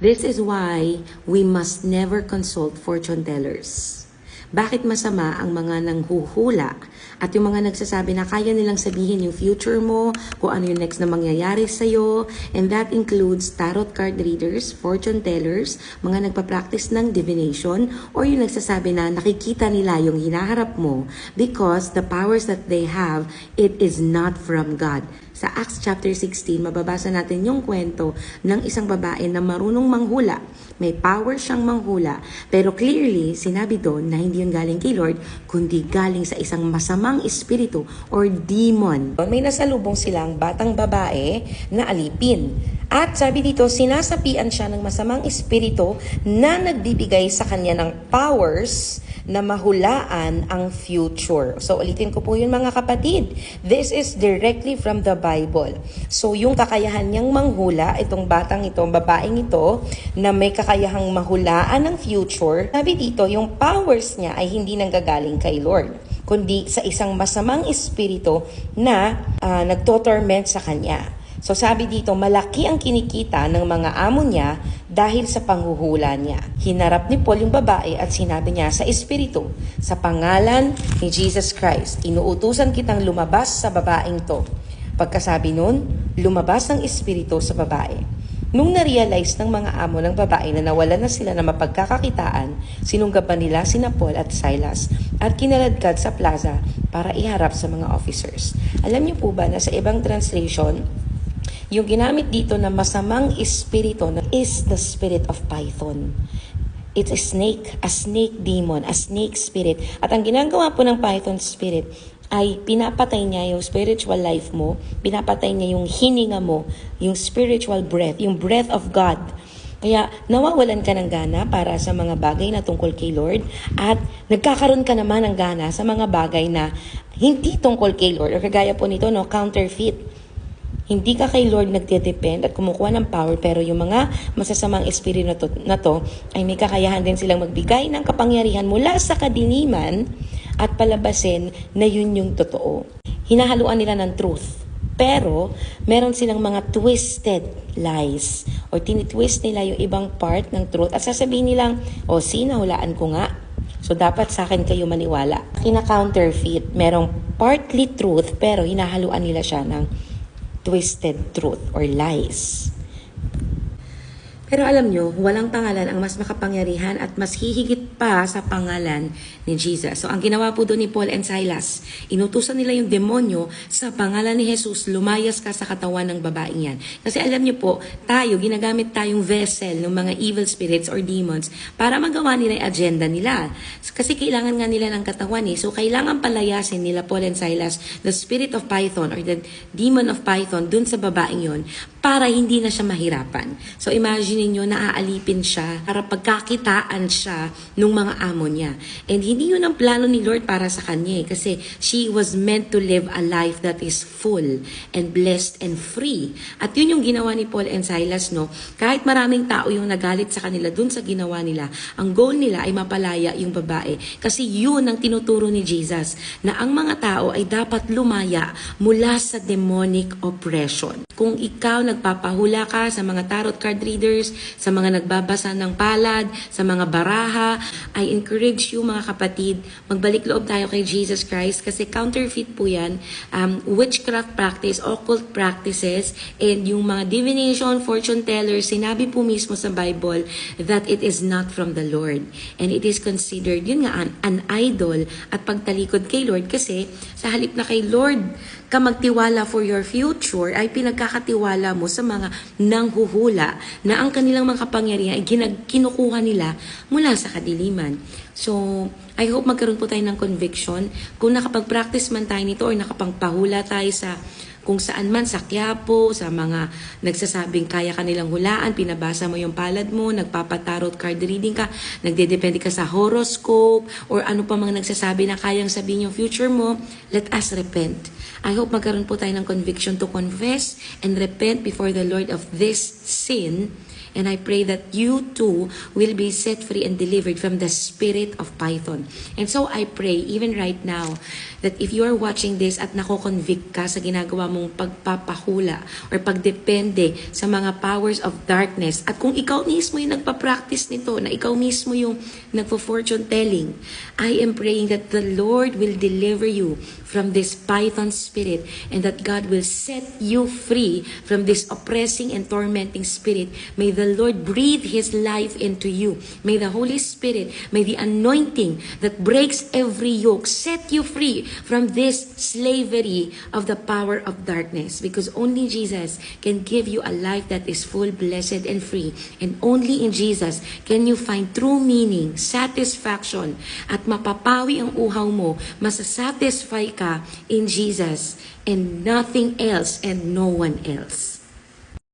This is why we must never consult fortune tellers. Bakit masama ang mga nanghuhula at yung mga nagsasabi na kaya nilang sabihin yung future mo, kung ano yung next na mangyayari sa'yo, and that includes tarot card readers, fortune tellers, mga nagpa-practice ng divination, or yung nagsasabi na nakikita nila yung hinaharap mo because the powers that they have, it is not from God. Sa Acts chapter 16, mababasa natin yung kwento ng isang babae na marunong manghula. May power siyang manghula, pero clearly, sinabi doon na hindi yun galing kay Lord, kundi galing sa isang masamang espiritu or demon. May nasalubong silang batang babae na alipin. At sabi dito, sinasapian siya ng masamang espiritu na nagbibigay sa kanya ng powers na mahulaan ang future. So, ulitin ko po yun mga kapatid. This is directly from the Bible. So, yung kakayahan niyang manghula, itong batang ito, babaeng ito, na may kakayahang mahulaan ng future, sabi dito, yung powers niya ay hindi nanggagaling kay Lord, kundi sa isang masamang espiritu na nagtotorment sa kanya. So sabi dito, malaki ang kinikita ng mga amo niya dahil sa panghuhula niya. Hinarap ni Paul yung babae at sinabi niya sa espiritu, sa pangalan ni Jesus Christ, inuutusan kitang lumabas sa babaeng to. Pagkasabi nun, lumabas ang espiritu sa babae. Nung na-realize ng mga amo ng babae na nawalan na sila ng mapagkakakitaan, sinunggaban nila sina Paul at Silas at kinaladkad sa plaza para iharap sa mga officers. Alam niyo po ba na sa ibang translation, yung ginamit dito na masamang espiritu is the spirit of Python. It's a snake demon, a snake spirit. At ang ginagawa po ng Python spirit ay pinapatay niya yung spiritual life mo, pinapatay niya yung hininga mo, yung spiritual breath, yung breath of God. Kaya nawawalan ka ng gana para sa mga bagay na tungkol kay Lord at nagkakaroon ka naman ng gana sa mga bagay na hindi tungkol kay Lord or kagaya po nito, counterfeit. Hindi ka kay Lord nagdedepend at kumukuha ng power, pero yung mga masasamang espiritu na to ay may kakayahan din silang magbigay ng kapangyarihan mula sa kadiliman at palabasin na yun yung totoo. Hinahaluan nila ng truth, pero meron silang mga twisted lies o tinitwist nila yung ibang part ng truth at sasabihin nilang, nahulaan ko nga. So, dapat sa akin kayo maniwala. Kina-counterfeit, merong partly truth, pero hinahaluan nila siya ng twisted truth or lies. Pero alam nyo, walang pangalan ang mas makapangyarihan at mas hihigit pa sa pangalan ni Jesus. So ang ginawa po doon ni Paul and Silas, inutusan nila yung demonyo sa pangalan ni Jesus, lumayas ka sa katawan ng babaeng yan. Kasi alam nyo po, ginagamit tayong vessel ng mga evil spirits or demons para magawa nila yung agenda nila. Kasi kailangan nga nila ng katawan So kailangan palayasin nila Paul and Silas, the spirit of Python or the demon of Python dun sa babaeng yon para hindi na siya mahirapan. So imagine niyo, naaalipin siya para pagkakitaan siya ng mga amo niya. And hindi yun ang plano ni Lord para sa kanya kasi she was meant to live a life that is full and blessed and free. At yun yung ginawa ni Paul and Silas, Kahit maraming tao yung nagalit sa kanila dun sa ginawa nila, ang goal nila ay mapalaya yung babae. Kasi yun ang tinuturo ni Jesus, na ang mga tao ay dapat lumaya mula sa demonic oppression. Kung ikaw nagpapahula ka sa mga tarot card readers, sa mga nagbabasa ng palad, sa mga baraha, I encourage you mga kapatid, magbalik loob tayo kay Jesus Christ kasi counterfeit po yan, witchcraft practice, occult practices, and yung mga divination, fortune tellers, sinabi po mismo sa Bible that it is not from the Lord. And it is considered, yun nga, an idol at pagtalikod kay Lord kasi sa halip na kay Lord ka magtiwala for your future, ay pinagkakatiwala mo sa mga nanghuhula na ang kanilang mga kapangyarihan ay kinukuha nila mula sa kadiliman. So, I hope magkaroon po tayo ng conviction. Kung nakapag-practice man tayo nito or nakapagpahula tayo sa kung saan man, sa Quiapo, sa mga nagsasabing kaya kanilang hulaan, pinabasa mo yung palad mo, nagpapatarot card reading ka, nagdedepende ka sa horoscope, or ano pa mga nagsasabi na kayang sabihin yung future mo, let us repent. I hope magkaroon po tayo ng conviction to confess and repent before the Lord of this sin And I pray that you too will be set free and delivered from the spirit of python. And so I pray, even right now, that if you are watching this at nako-convict ka sa ginagawa mong pagpapahula or pagdepende sa mga powers of darkness, at kung ikaw mismo yung nagpa-practice nito, na ikaw mismo yung nagpo-fortune telling, I am praying that the Lord will deliver you from this python spirit and that God will set you free from this oppressing and tormenting spirit. May the Lord breathe His life into you. May the Holy Spirit, may the anointing that breaks every yoke set you free from this slavery of the power of darkness, because only Jesus can give you a life that is full, blessed, and free. And only in Jesus can you find true meaning, satisfaction, at mapapawi ang uhaw mo, masasatisfy ka in Jesus and nothing else and no one else.